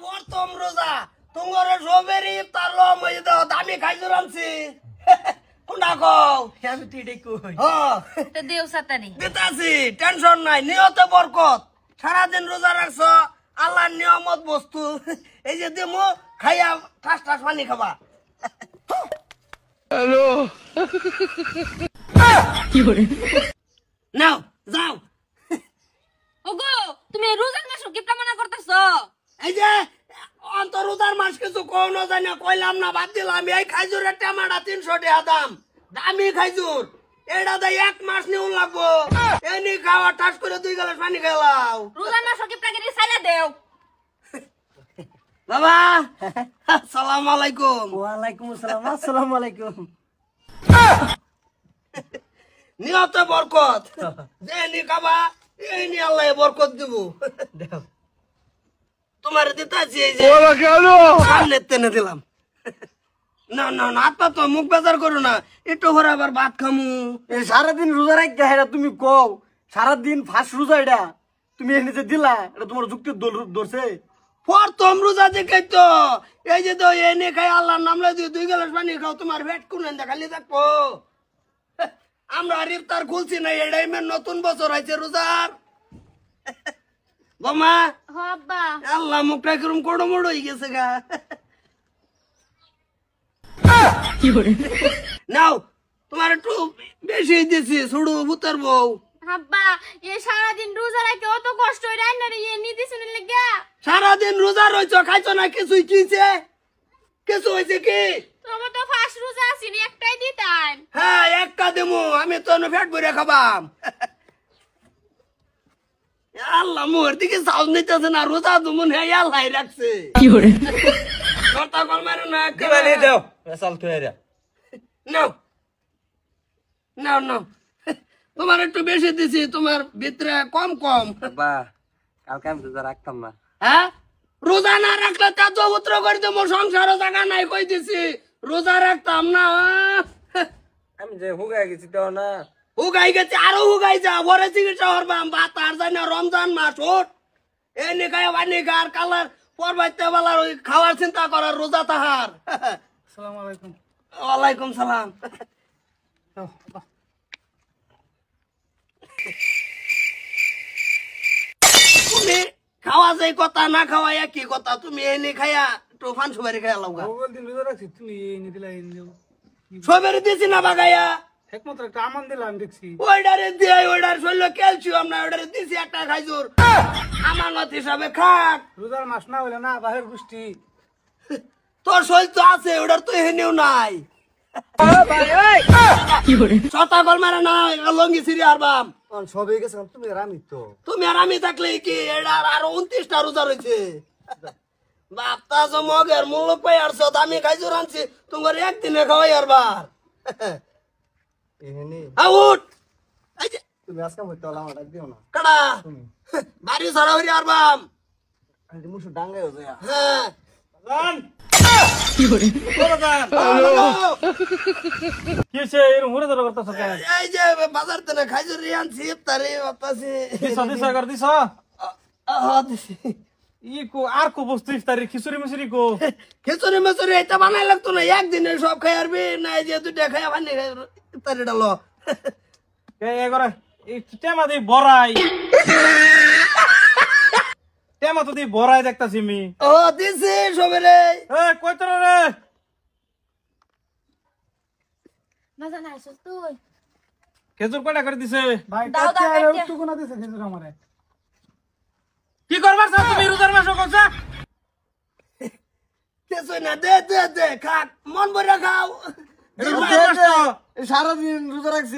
প্রথম রোজা তোমার সবেরই ইফতার লো মই দামি খাইজুর আনছি কোনটা কও আমি তিডে কই তো দেও সাতানি দিতাছি টেনশন নাই নিয়তে বরকত সারা দিন রোজা রাখছো আল্লাহর নিয়ামত বস্তু এই যে দেমো খাইয়া ঠাস ঠাস পানি খাবা হ্যালো কি করে নাও যাও ওগো তুমি রোজার মাস কি কামনা করতেছো এই যে অন্তরুদার মাস কিছু কোন জানি কইলাম না বাদ দিলাম এই খাইজুরের টামাটা 300 টাকা দাম দামি খাইজুর এটা দা এক মাস নিউ লাগবো এনি খাওয়া ঠাস করে 2 গ্লাস পানি খাইলাও রোজার মাস কি প্রাগে সাইলা দেও বাবা আসসালামু আলাইকুম ওয়া আলাইকুম আসসালাম আসসালামু আলাইকুম নিয়তে বরকত দেনি খাবা এনি আল্লাহ বরকত দিব দেও তোমার দিতাছি এই যে সামনে টেনে দিলাম না না না আপা তো মুখ বেজার করো না একটু করে আবার ভাত খামু এই সারা দিন রোজা রাখতে হেরা তুমি কও সারা দিন ফাস্ট রোজা এটা তুমি এনে যে দিলা এটা তোমার যুক্তি ধরছে প্রথম রোজা দেখে তো এই যে তো এনে খাই আল্লাহর নাম লই 2 গ্লাস পানি খাও তোমার পেট কোন খালি থাকবো আমরা ইফতার খুলছি না এটাই মেন নতুন বছর আইছে রোজার বাবা হ আব্বা আল্লাহ মুখটা কিরম কোড়ো মোড়ো হয়ে গেছে গা কি করে নাও তোমার একটু বেশি দিছি ছুড়ু ভূতের বউ আব্বা এই সারা দিন রোজা রাখতে অত কষ্ট হই রান্না রে নিতে শুনে লাগা সারাদিন রোজা রইছো খাইছো না কিছুই কিছে কিছু হয়েছে কি তোমার তো ফার্স্ট রোজা আসিনি একটাই দিতাম হ্যাঁ একটা দেমু আমি তো পেট ভরে খাবাম আল্লাহ মোর দিকে সাউন্ড নিতেছে না রোজা দুমুন হে আল্লাহ রাখছে কি করে কথা কল মারো না দিবানি দাও সাল তো এরা নাও নাও নাও তোমার একটু বেশি দিছি তোমার ভিতরে কম কম বাবা কালকে আমি রোজা রাখতাম না হ্যাঁ রোজা না রাখলে তা চৌত্র করে দেবো সংসারও জায়গা নাই কই দিছি রোজা রাখতাম না আমি যে হুগাই গেছি তো না হুগাই গেছে আরো হুগাই যা বড় চিকিৎসা হরবাম বাত আর জানি রমজান মাস ওট এ নিকায় বানি গার কালার পরবাইতে বেলার ওই খাওয়ার চিন্তা করার রোজা তাহার আসসালামু আলাইকুম ওয়ালাইকুম সালাম তুমি খাওয়া যায় কথা না খাওয়া একই কথা তুমি এনে খাইয়া একটু ফান সুবারি খাইয়া লাউগা ওই দিন রোজা রাখছি তুমি এনে দিলা এনে দেও সবের দিছি না বাগাইয়া একমাত্র একটা আমান দিলাম দেখছি ওইডারে দিয়ে ওইডার শরীরে ক্যালসিয়াম না ওইডারে দিছি একটা খাইজুর আমানত হিসাবে খাক রোজার মাস না হইলে না বাহির বৃষ্টি তোর শরীর তো আছে ওটার তো হেনেও নাই ছটা কল মারে না লঙ্গি সিরি আরবাম সবে গেছে তুমি রামি তো তুমি আর আমি থাকলে কি এটার আর 29টা রোজা রয়েছে বাপতা মগের মূল্য পাই আর আমি খাইজুর আনছি তোমার একদিনে খাওয়াই আরবার এহেনি আউট এই যে তুমি আজকে হইতো আমার ডাক দিও না কাড়া বাড়ি সারা হইরি আরবাম আমি মুসু ডাঙ্গাই হয়ে যায় হ্যাঁ জান কি করে কিছে এর মুরে ধরে করতেছ কেন এই যে বাজার থেকে খাইজুর আনছি ইফতারে বাতাসে দিছ কর দিছ দিছি ই কো আর কো বস্তু ইফতারি খিচুড়ি মিচুরি কো খিচুড়ি মিচুড়ি এটা বানাই লাগতো না একদিনে সব খাই আরবি না এই যে দুটা খাই পানি ইফতারি ডালো এ করে এই টেমা দি বড়াই টেমা তো দি বড়াই দেখতাছি আমি ও দিছি সবেরে এ কই তোর রে মজা নাই তুই খেজুর কয়টা করে দিছে ভাই দাও দাও একটু কোনা দিছে খেজুর আমারে কি করবার চাও তুমি রোজার মাস কোনছা কিছু না দে দে দে খাক মন ভরে খাও সারাদিন রোজা রাখছি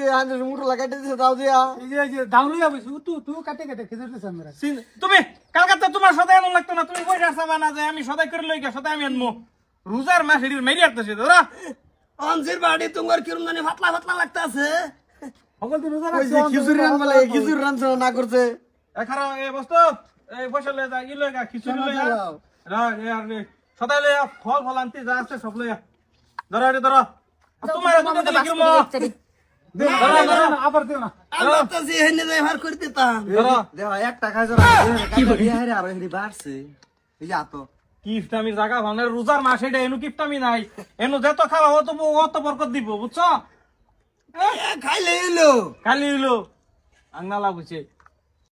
মুঠো লাগাইতে দিছে দাও দিয়া এই যে দাউলি যাবি তুই কাটে কাটে খেজুর দিছ আমরা তুমি কালকাতা তোমার সদাই এমন লাগতো না তুমি কই রাখছা না যে আমি সদাই করে লই গা সদাই আমি আনমু রোজার মাস এর মেরি আসতেছে ধরা অনজির বাড়ি তোমার কিরম জানি পাতলা পাতলা লাগতাছে সকল দিন রোজা রাখছি খিচুড়ি রান্না লাগে খিচুড়ি রান্না না করছে এখানে এই বস্তু এই পয়সা লয়ে যা ই লয়ে গা খিচুড়ি লয়ে রা আর সদাই লয়ে ফল ফল আনতে যা আছে সব লয়ে ধরা রে ধরা তোমার দুটো দিলে কিরম আবার দিও না আমরা তো যে হেনে ব্যবহার করতে তা ধরো দেখ একটা খাই জরা কি করে আর হেরি বাড়ছে এই যা তো কিফটামির জায়গা মানে রোজার মাস এটা এনু কিফটামি নাই এনু যত খাওয়া অত বরকত দিব বুঝছো খাইলে এলো খালি হইলো আংনা লাগুছে